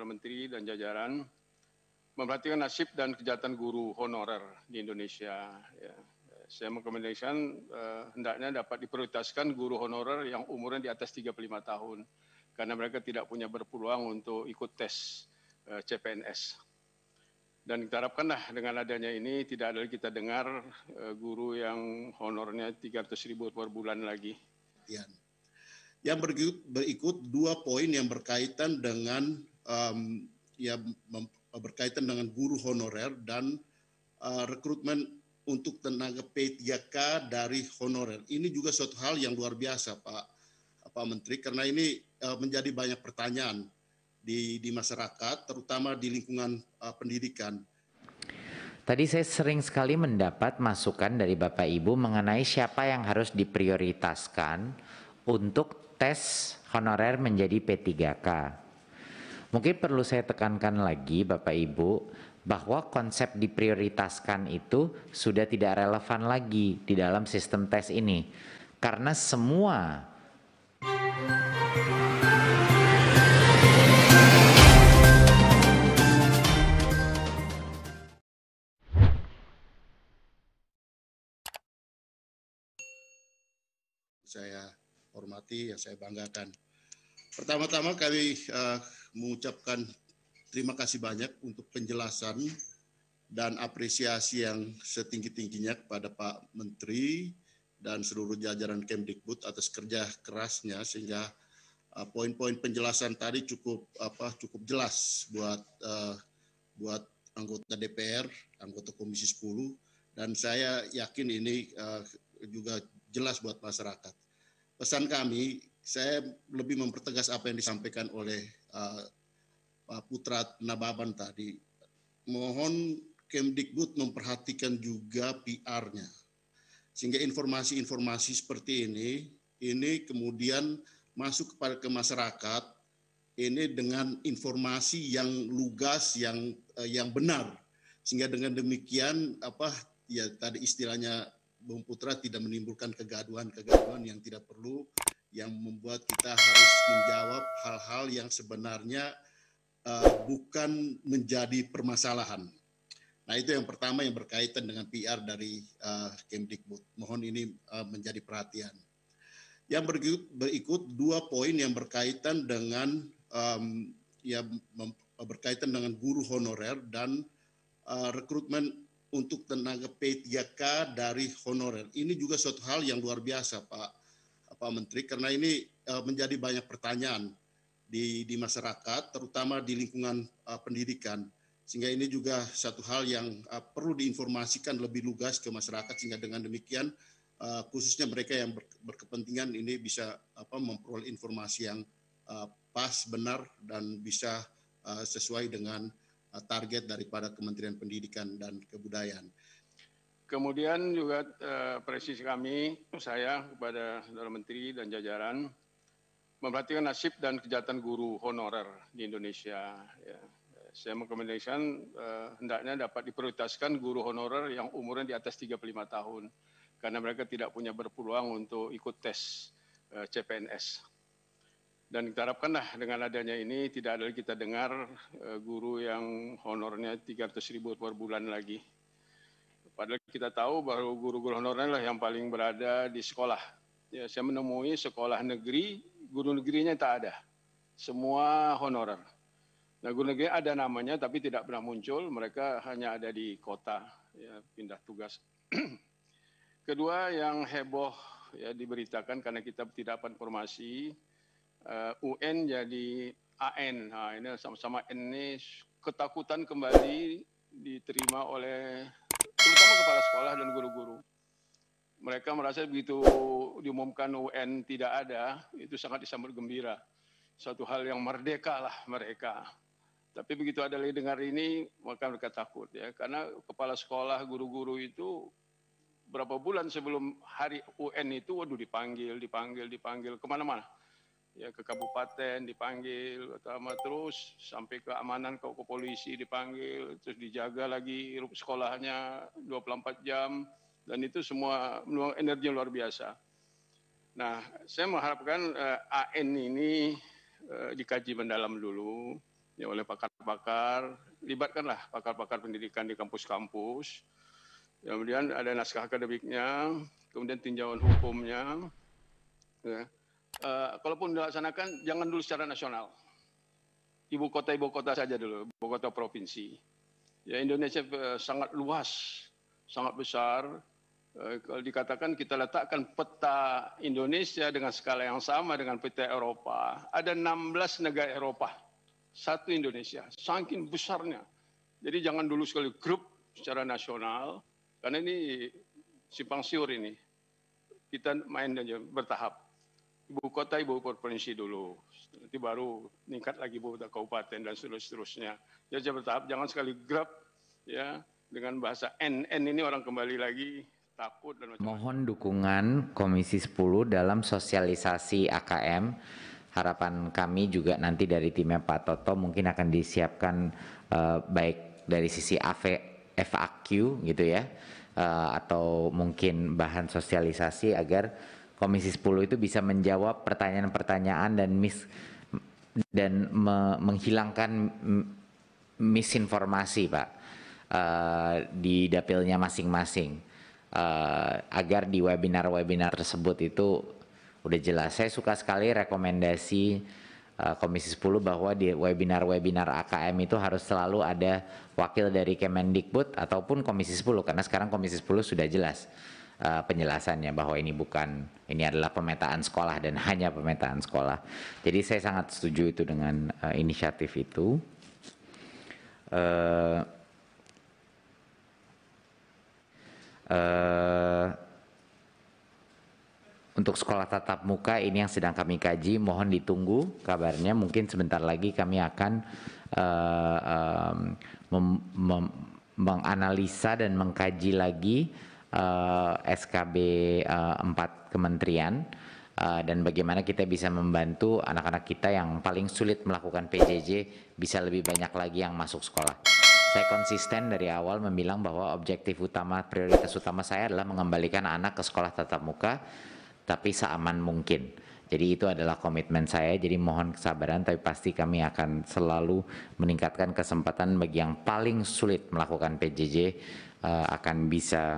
Saudara Menteri dan jajaran memperhatikan nasib dan kejahatan guru honorer di Indonesia. Ya. Saya merekomendasikan hendaknya dapat diprioritaskan guru honorer yang umurnya di atas 35 tahun karena mereka tidak punya berpeluang untuk ikut tes CPNS. Dan kita harapkanlah dengan adanya ini tidak ada lagi kita dengar guru yang honornya 300.000 per bulan lagi. Yang berikut 2 poin yang berkaitan dengan berkaitan dengan guru honorer dan rekrutmen untuk tenaga P3K dari honorer. Ini juga suatu hal yang luar biasa, Pak Menteri, karena ini menjadi banyak pertanyaan di masyarakat, terutama di lingkungan pendidikan. Tadi saya sering sekali mendapat masukan dari Bapak Ibu mengenai siapa yang harus diprioritaskan untuk tes honorer menjadi P3K. Mungkin perlu saya tekankan lagi Bapak Ibu bahwa konsep diprioritaskan itu sudah tidak relevan lagi di dalam sistem tes ini. Karena semua saya hormati, yang saya banggakan. Pertama-tama kami mengucapkan terima kasih banyak untuk penjelasan dan apresiasi yang setinggi-tingginya kepada Pak Menteri dan seluruh jajaran Kemdikbud atas kerja kerasnya sehingga poin-poin penjelasan tadi cukup jelas buat anggota DPR, anggota Komisi 10, dan saya yakin ini juga jelas buat masyarakat. Pesan kami, saya lebih mempertegas apa yang disampaikan oleh Pak Putra Nababan tadi. Mohon Kemdikbud memperhatikan juga PR-nya. Sehingga informasi-informasi seperti ini kemudian masuk ke masyarakat, ini dengan informasi yang lugas, yang benar. Sehingga dengan demikian, tadi istilahnya Bung Putra tidak menimbulkan kegaduhan yang tidak perlu, yang membuat kita harus menjawab hal-hal yang sebenarnya bukan menjadi permasalahan. Nah, itu yang pertama yang berkaitan dengan PR dari Kemdikbud. Mohon ini menjadi perhatian. Yang berikut 2 poin yang berkaitan dengan berkaitan dengan guru honorer dan rekrutmen untuk tenaga P3K dari honorer. Ini juga suatu hal yang luar biasa, Pak Menteri, karena ini menjadi banyak pertanyaan di masyarakat, terutama di lingkungan pendidikan. Sehingga ini juga satu hal yang perlu diinformasikan lebih lugas ke masyarakat, sehingga dengan demikian khususnya mereka yang berkepentingan ini bisa memperoleh informasi yang pas, benar, dan bisa sesuai dengan target daripada Kementerian Pendidikan dan Kebudayaan. Kemudian juga presisi kami, saya kepada Saudara Menteri dan jajaran memperhatikan nasib dan kejahatan guru honorer di Indonesia. Ya. Saya merekomendasikan hendaknya dapat diprioritaskan guru honorer yang umurnya di atas 35 tahun karena mereka tidak punya berpeluang untuk ikut tes CPNS. Dan kita harapkanlah dengan adanya ini tidak ada lagi kita dengar guru yang honornya 300.000 per bulan lagi. Padahal kita tahu bahwa guru-guru honorer lah yang paling berada di sekolah. Ya, saya menemui sekolah negeri, guru negerinya tak ada. Semua honorer. Nah, guru negeri ada namanya tapi tidak pernah muncul, mereka hanya ada di kota, ya, pindah tugas. Kedua yang heboh ya diberitakan karena kita tidak dapat informasi, UN jadi AN. Nah, ini sama-sama N ini ketakutan kembali diterima oleh terutama kepala sekolah dan guru-guru. Mereka merasa begitu diumumkan UN tidak ada, itu sangat disambut gembira. Suatu hal yang merdeka lah mereka. Tapi begitu ada lagi dengar ini, maka mereka takut ya, karena kepala sekolah, guru-guru itu berapa bulan sebelum hari UN itu, waduh dipanggil kemana-mana. Ya, ke kabupaten dipanggil, terus sampai keamanan ke polisi dipanggil, terus dijaga lagi sekolahnya 24 jam, dan itu semua meluangkan energi luar biasa. Nah, saya mengharapkan AN ini dikaji mendalam dulu, ya oleh pakar-pakar, libatkanlah pakar-pakar pendidikan di kampus-kampus. Kemudian ada naskah akademiknya, kemudian tinjauan hukumnya. Ya. Kalaupun dilaksanakan, jangan dulu secara nasional. Ibu kota saja dulu, ibu kota provinsi. Ya, Indonesia sangat luas, sangat besar. Kalau dikatakan kita letakkan peta Indonesia dengan skala yang sama dengan peta Eropa, ada 16 negara Eropa, satu Indonesia, saking besarnya. Jadi jangan dulu sekali grup secara nasional, karena ini simpang siur ini. Kita main aja bertahap. Ibu kota, ibu provinsi dulu, nanti baru meningkat lagi ibu kota kabupaten dan seterusnya. Jadi bertahap, jangan sekali grab ya dengan bahasa N ini orang kembali lagi takut dan macam-macam. Mohon dukungan Komisi 10 dalam sosialisasi AKM. Harapan kami juga nanti dari timnya Pak Toto mungkin akan disiapkan baik dari sisi FAQ gitu ya, atau mungkin bahan sosialisasi agar Komisi 10 itu bisa menjawab pertanyaan-pertanyaan dan menghilangkan misinformasi Pak di dapilnya masing-masing. Agar di webinar-webinar tersebut itu udah jelas. Saya suka sekali rekomendasi Komisi 10 bahwa di webinar-webinar AKM itu harus selalu ada wakil dari Kemendikbud ataupun Komisi 10, karena sekarang Komisi 10 sudah jelas penjelasannya bahwa ini adalah pemetaan sekolah dan hanya pemetaan sekolah. Jadi saya sangat setuju itu dengan inisiatif itu. Untuk sekolah tatap muka ini yang sedang kami kaji, mohon ditunggu kabarnya. Mungkin sebentar lagi kami akan menganalisa dan mengkaji lagi SKB 4 kementerian dan bagaimana kita bisa membantu anak-anak kita yang paling sulit melakukan PJJ bisa lebih banyak lagi yang masuk sekolah. Saya konsisten dari awal membilang bahwa objektif utama, prioritas utama saya adalah mengembalikan anak ke sekolah tatap muka, tapi seaman mungkin. Jadi itu adalah komitmen saya, jadi mohon kesabaran, tapi pasti kami akan selalu meningkatkan kesempatan bagi yang paling sulit melakukan PJJ akan bisa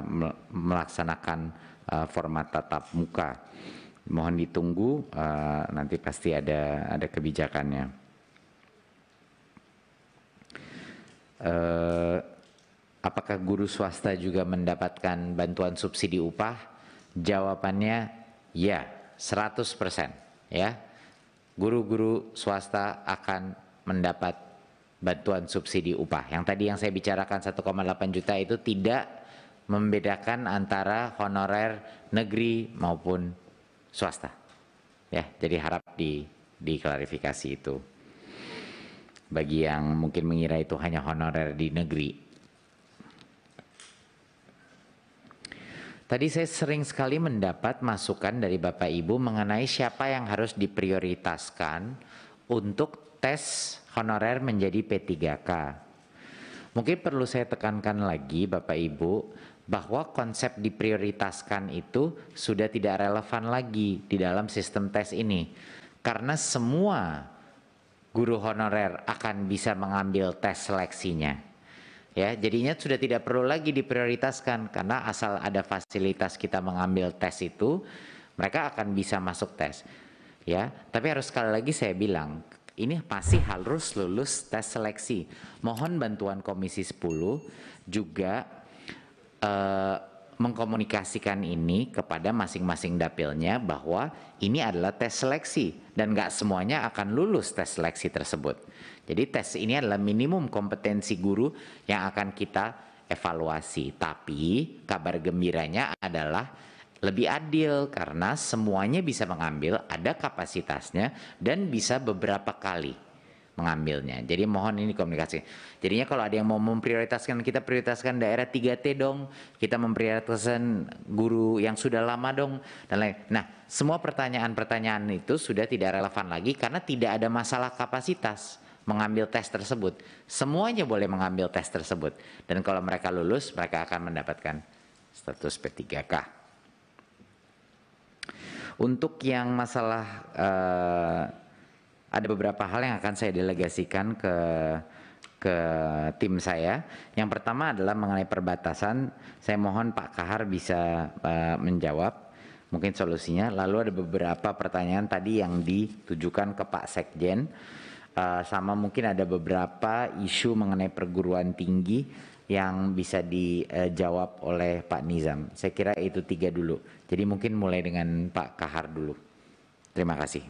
melaksanakan format tatap muka. Mohon ditunggu, nanti pasti ada kebijakannya. Apakah guru swasta juga mendapatkan bantuan subsidi upah? Jawabannya ya, 100% ya. Guru-guru swasta akan mendapat bantuan subsidi upah. Yang tadi yang saya bicarakan 1,8 juta itu tidak membedakan antara honorer negeri maupun swasta. Ya, jadi harap diklarifikasi itu. Bagi yang mungkin mengira itu hanya honorer di negeri. Tadi saya sering sekali mendapat masukan dari Bapak Ibu mengenai siapa yang harus diprioritaskan untuk tes honorer menjadi P3K. Mungkin perlu saya tekankan lagi Bapak Ibu bahwa konsep diprioritaskan itu sudah tidak relevan lagi di dalam sistem tes ini. Karena semua guru honorer akan bisa mengambil tes seleksinya. Ya, jadinya sudah tidak perlu lagi diprioritaskan karena asal ada fasilitas kita mengambil tes itu, mereka akan bisa masuk tes. Ya, tapi harus sekali lagi saya bilang, ini pasti harus lulus tes seleksi. Mohon bantuan Komisi 10 juga mengkomunikasikan ini kepada masing-masing dapilnya bahwa ini adalah tes seleksi dan nggak semuanya akan lulus tes seleksi tersebut. Jadi tes ini adalah minimum kompetensi guru yang akan kita evaluasi. Tapi kabar gembiranya adalah lebih adil karena semuanya bisa mengambil, ada kapasitasnya dan bisa beberapa kali mengambilnya. Jadi mohon ini komunikasi. Jadinya kalau ada yang mau memprioritaskan, kita prioritaskan daerah 3T dong, kita memprioritaskan guru yang sudah lama dong, dan lain. Nah, semua pertanyaan-pertanyaan itu sudah tidak relevan lagi karena tidak ada masalah kapasitas mengambil tes tersebut. Semuanya boleh mengambil tes tersebut. Dan kalau mereka lulus, mereka akan mendapatkan status P3K. Untuk yang masalah ada beberapa hal yang akan saya delegasikan ke tim saya. Yang pertama adalah mengenai perbatasan. Saya mohon Pak Kahar bisa menjawab mungkin solusinya. Lalu ada beberapa pertanyaan tadi yang ditujukan ke Pak Sekjen. Sama mungkin ada beberapa isu mengenai perguruan tinggi yang bisa dijawab oleh Pak Nizam. Saya kira itu 3 dulu. Jadi mungkin mulai dengan Pak Kahar dulu. Terima kasih.